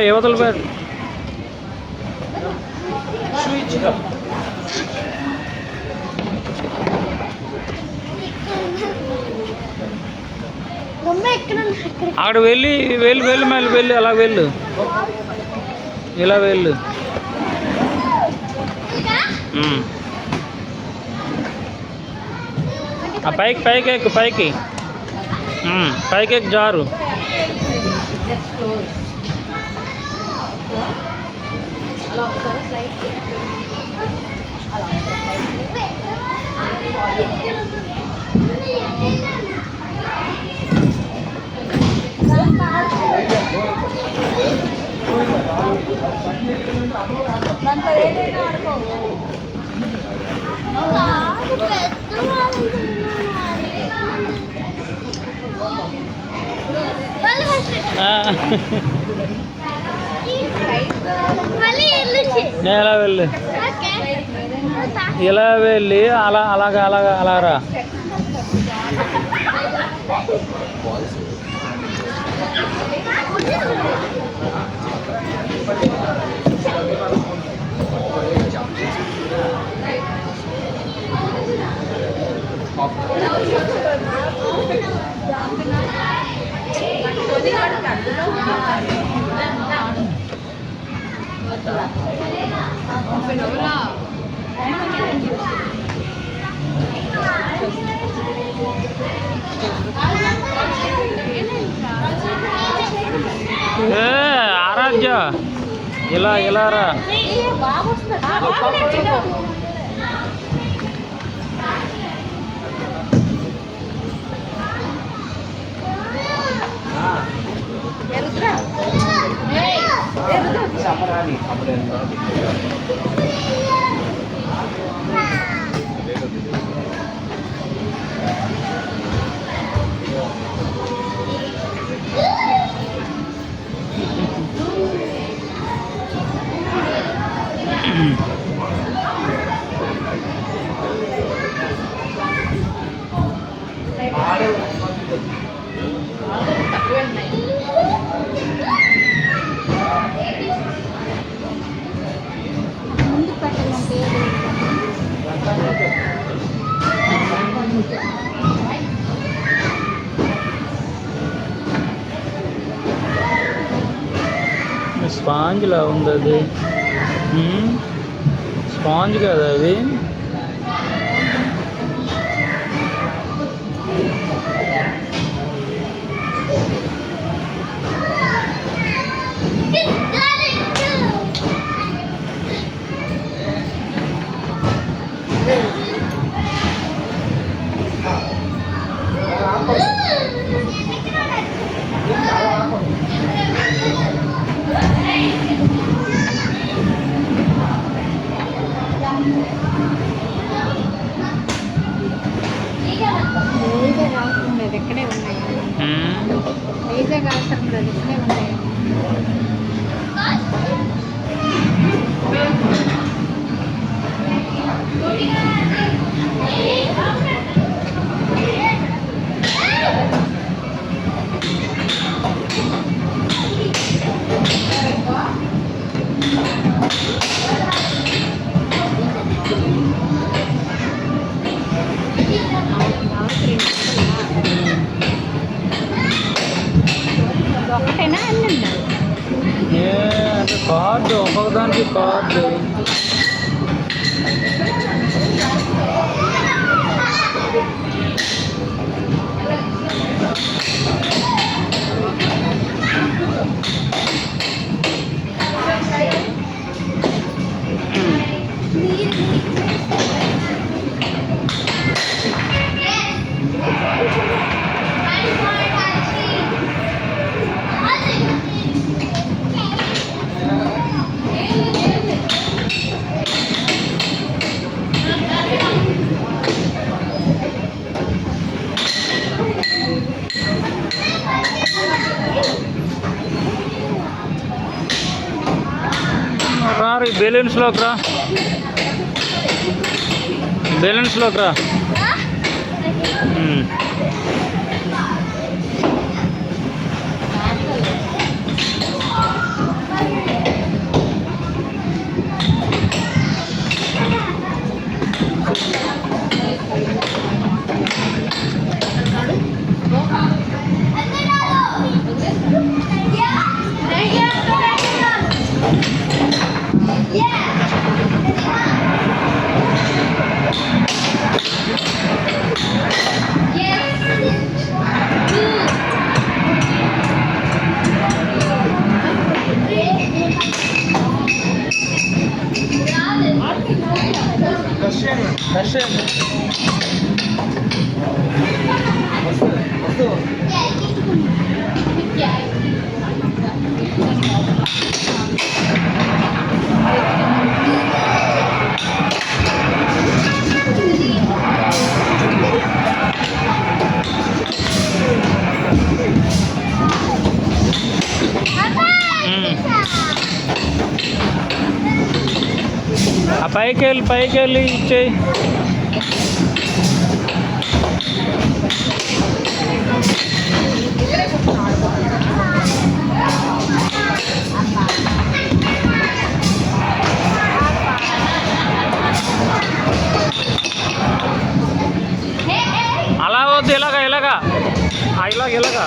యువతల పేరు అక్కడ వెళ్ళి వెళ్ళి వెళ్ళి మళ్ళీ వెళ్ళి అలా వెళ్ళు, ఇలా వెళ్ళు. పైకి పైకి ఎక్కు, పైకి పైకి ఎక్కు, జారు. ఎలా వెళ్ళి ఇలా వెళ్ళి అలా అలాగా అలాగా అలారా. ఆరాధ్య ఇలా ఇలా రా. స్పాంజ్లా ఉంది అది, స్పాంజ్ కదా అది. ఇక్కడే ఉన్నాయి, వైజాగ్ అవసరం లేదు, ఇక్కడే ఉన్నాయి. ఒకటేనా అన్నీ కార్డు, ఒక్కొక్కదానికి కార్డు. రా బెలూన్స్లోకి రా, బెలూన్స్లోకి రా. ఆ పైకి వెళ్ళి ఇచ్చేయి. అలా వద్దు, ఇలాగా ఇలాగా ఇలాగా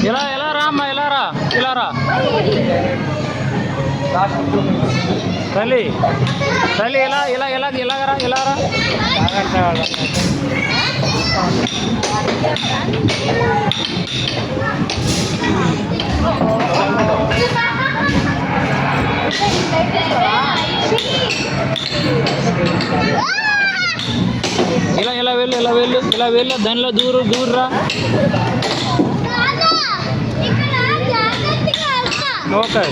ఇలా రా అమ్మా, ఇలా రా తల్లి ఇలా రా. ఇలా వెళ్ళు దానిలో దూరురా. ఓకే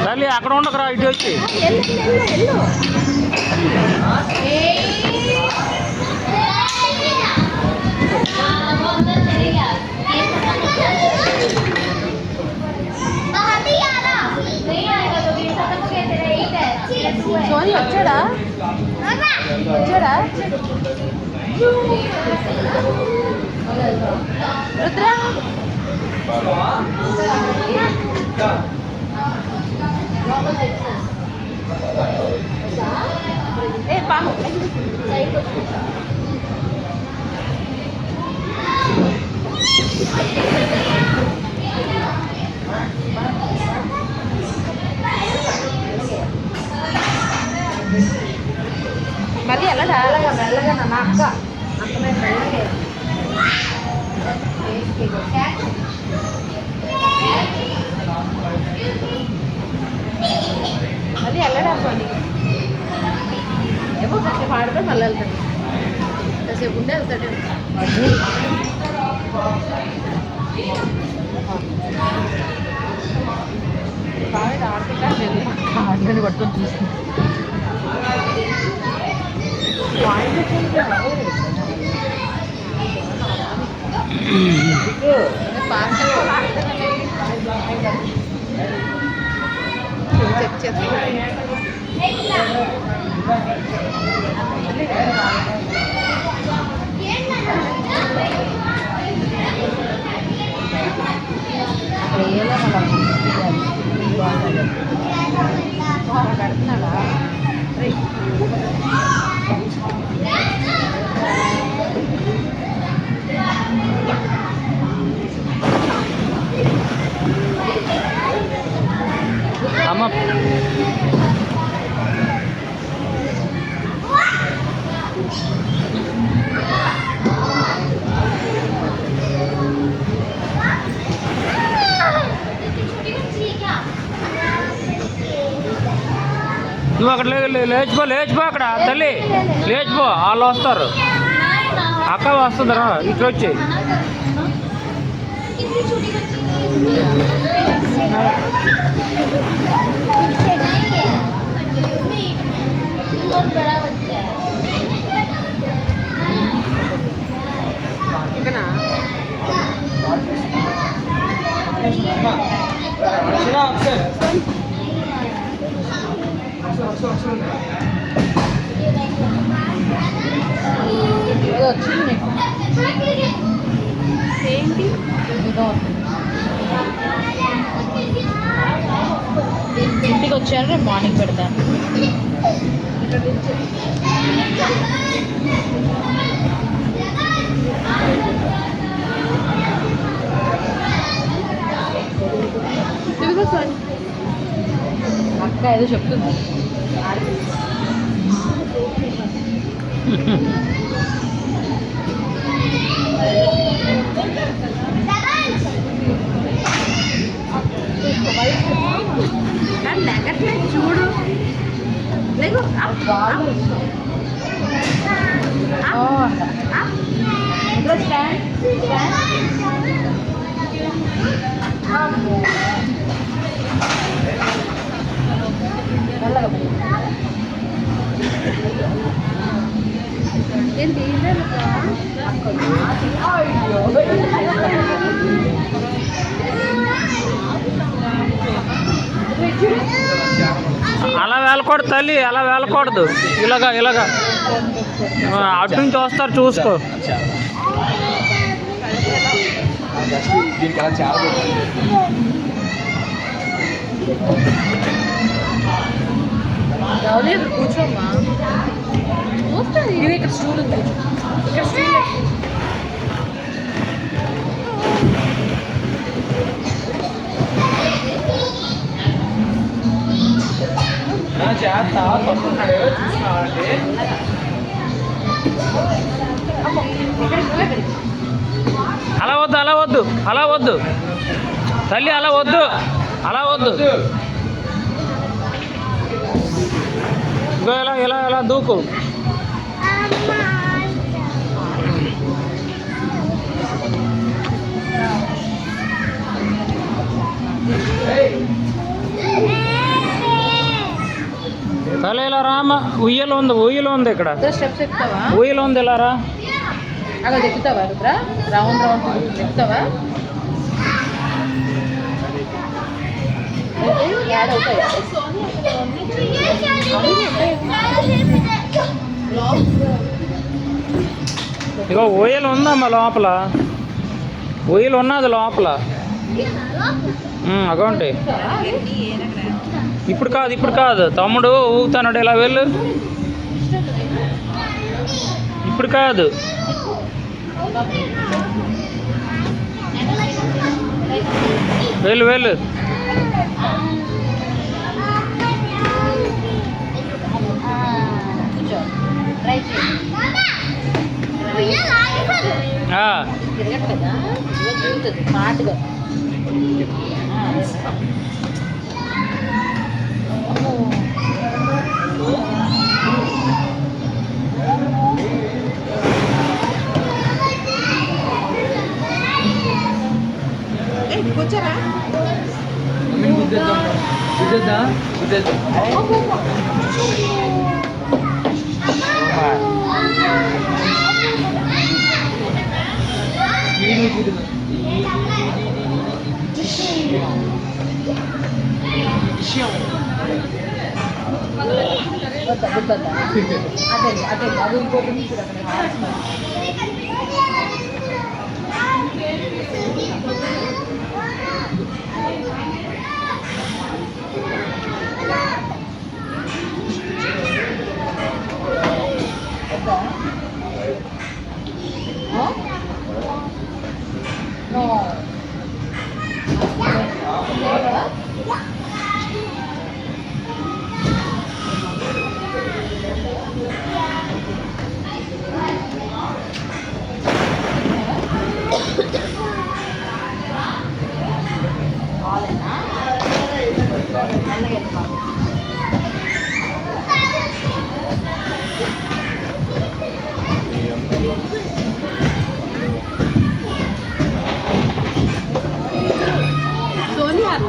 తల్లి అక్కడ ఉండకరా, ఇటు వచ్చి. సోని వచ్చాడా? రుద్ర పాము మళ్ళీ వెళ్ళడా? మెల్లగా నా అక్క మళ్ళీ వెళ్ళడా? ఏమో కాసేపు ఆడుకొని మళ్ళీ వెళ్తాడు, కాసేపు ఉండే వెళ్తాడు. ఆడుకొని పట్టుకొని చూస్తుంది. చెక్ చేస్తాను. కడుతున్నాడా? అమ్మ లేచిపో లేచిపో అక్కడ తల్లి లేచిపో వాళ్ళు వస్తారు అక్క వస్తుందిరా ఇటు వచ్చి ఏంటి ఇంటికి వచ్చారు రేపు మార్నింగ్ పెడతాను అక్క ఏదో చెప్తుంది చూడు ఏంటి అలా వెళ్ళకూడదు తల్లి అలా వెళ్ళకూడదు ఇలాగా ఇలాగా అటు నుంచి వస్తారు చూసుకో రావలేదు కూర్చోమ్మా ఇది ఇక్కడ స్టూల్ ఉంది ఇక్కడ స్టూల్ అలా వద్దు అలా వద్దు అలా వద్దు తల్లి అలా వద్దు అలా వద్దు ఇలా ఇలా ఇలా దూకు తల ఇలా రామ ఉయ్యలు ఉంది ఇక్కడ స్టెప్స్ ఎక్కుతావా ఉయ్యలు ఉంది ఇలా రా అక్కడ ఎక్కుతావా రుద్ర రౌండ్ రౌండ్ ఎక్కుతావా యాడ్ అవుతాయి ఇగో ఊయలు ఉందమ్మా లోపల ఊయలు ఉన్నది లోపల అకౌంట్ ఇప్పుడు కాదు తమ్ముడు ఊగుతాడు ఇలా వెళ్ళు ఇప్పుడు కాదు వెళ్ళు తిరగట్లేదా మాటగా కూర్చోరా అదే అది ఇంకోటి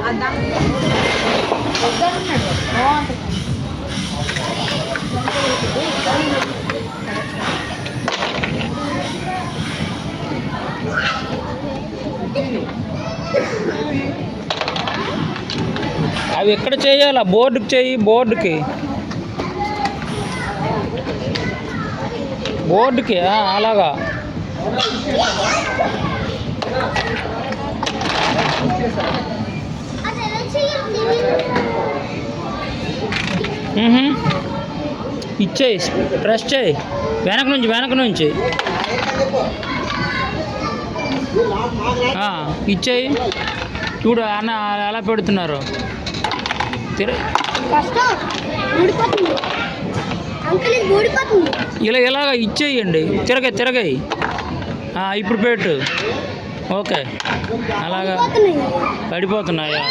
వద్దన్నాడు బాగుంటుంది. అవి ఎక్కడ చేయాలా? బోర్డుకి చెయ్యి, బోర్డుకి బోర్డుకి అలాగా. ఇచ్చేయి, ప్రెస్ చేయి, వెనక నుంచి ఇచ్చేయి. చూడు అన్న ఎలా పెడుతున్నారు. ఇలాగ ఇచ్చేయండి. తిరగాయి. ఇప్పుడు పెట్టు. ఓకే, అలాగా పడిపోతున్నాయా?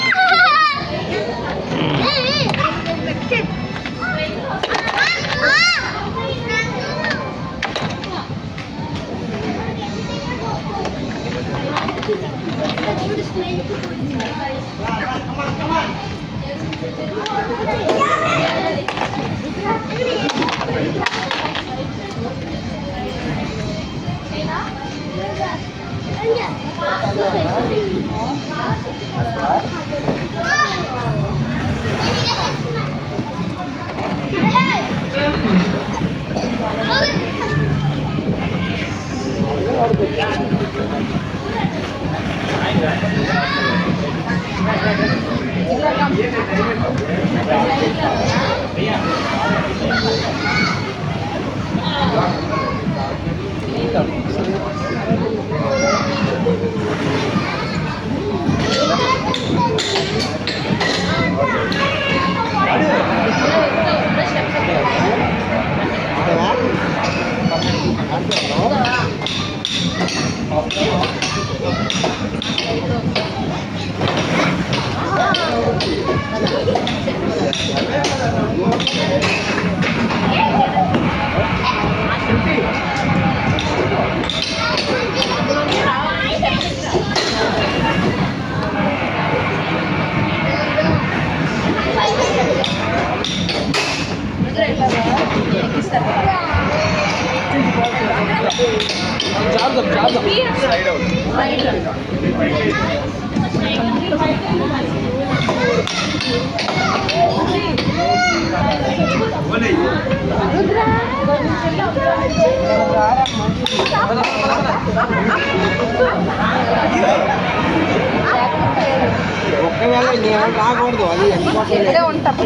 ఒకవేళ నేను రాకూడదు అది ఇక్కడే ఉంటాం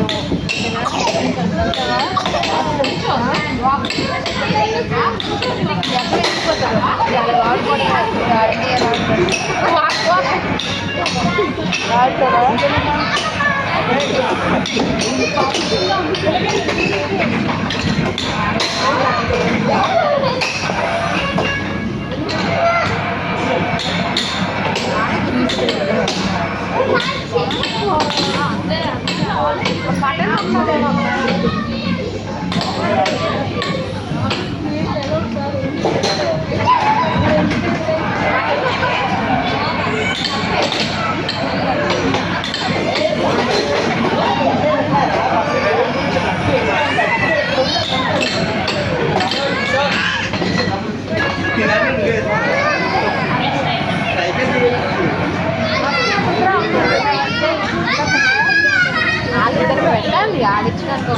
పెట్టండి ఆడిచ్చినట్టు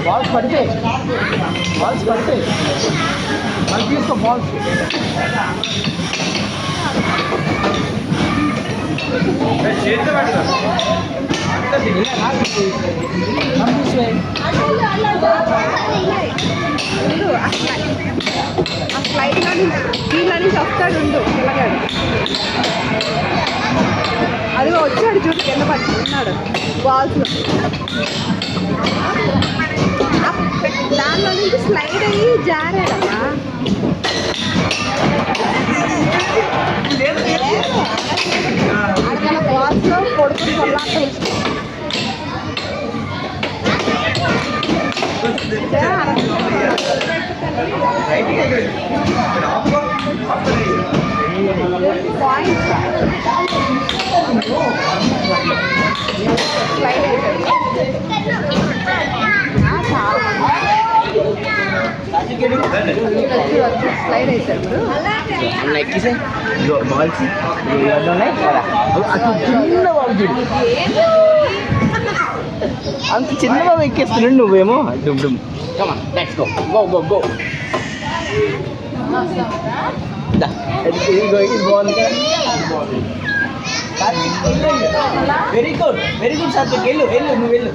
బాల్స్ పడిపోయి మళ్ళీ తీసుకో బాల్స్ చేతిలో ఆ ఫ్లైట్లో కీళ్ళ నుంచి వస్తాడు ఉండు పిల్లగాడు అదిగో వచ్చాడు చూడు కింద పట్టి ఉన్నాడు బాల్స్లో దానిలో నుంచి స్లైడ్ అయ్యి జారాడమ్మా అక్కడ బాల్స్లో కొడుకుని కొల్లాట స్లైడ్ అవుతాడు ఎక్కిసే బాల్స్ ఉన్నాయి కదా చిన్న బాల్ చూడు అంత చిన్న బాబు ఎక్కేస్తున్నాడు నువ్వేమో డుమ్ డుమ్ కమా let's go go go go ఇది బాగుంది కదా వెరీ గుడ్ సార్ వెళ్ళు నువ్వు వెళ్ళు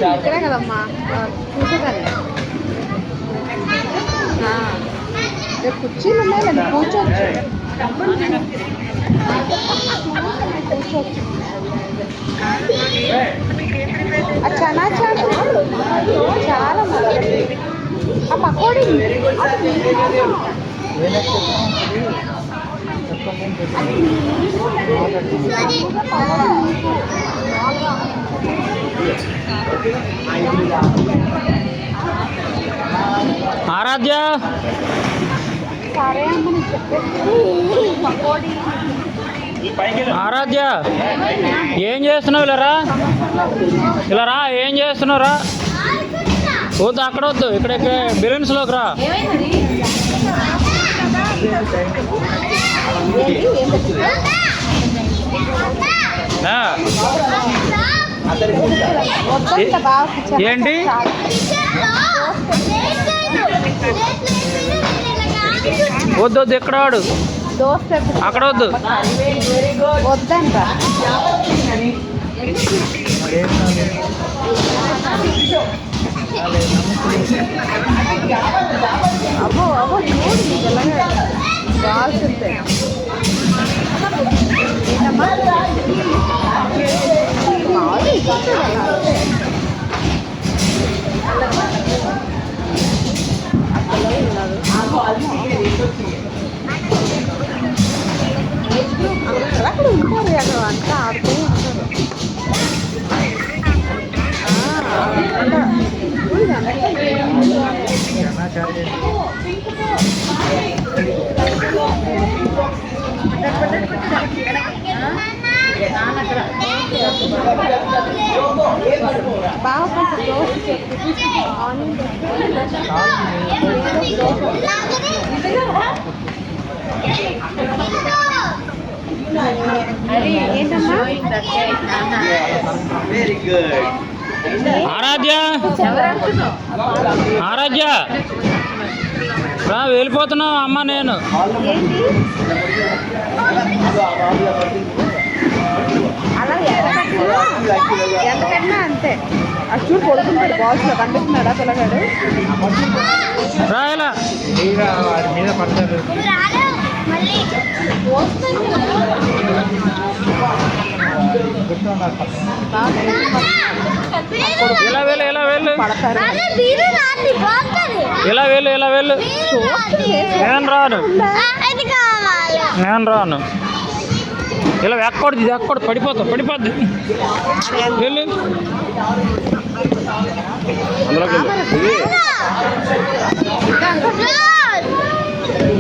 ఇక్కడే కదమ్మా కూర్చోగలి కుర్చీలు ఉన్నాయి కూర్చోవచ్చు చాలా ఆ పకోడీ ఆరాధ్య సరే అమ్మ నేను చెప్పేసి పకోడీ ఆరాధ్య ఏం చేస్తున్నావు ఇలా రా ఏం చేస్తున్నావు రా వద్దు అక్కడ వద్దు ఇక్కడ బిలియన్స్లోకి రా ఏంటి వద్దు ఎక్కడ వాడు అక్కడ వద్దు వద్దంట అబ్బో చూడు కావాల్సిందే ఏంటమ్మా అక్కడ ఉంటారు అక్కడ అంతా ఆడుతూ ఉంటారు బాగా కొంచెం దోశ చెప్పి ఏంటమ్మా వెరీ గుడ్ ఆరాధ్య రా వెళ్ళిపోతున్నావు అమ్మ నేను అలా ఎంతకన్నా అంతే అసలు కొడుకుంటాడు బాల్స్లో కనిపిస్తున్నాడా పిల్లగాడు రా ఇలా మీద పడతారు ఇలా వెళ్ళు పడతారు ఇలా వెళ్ళు నేను రాను ఇలా ఎక్కకూడదు పడిపోద్ది వెళ్ళు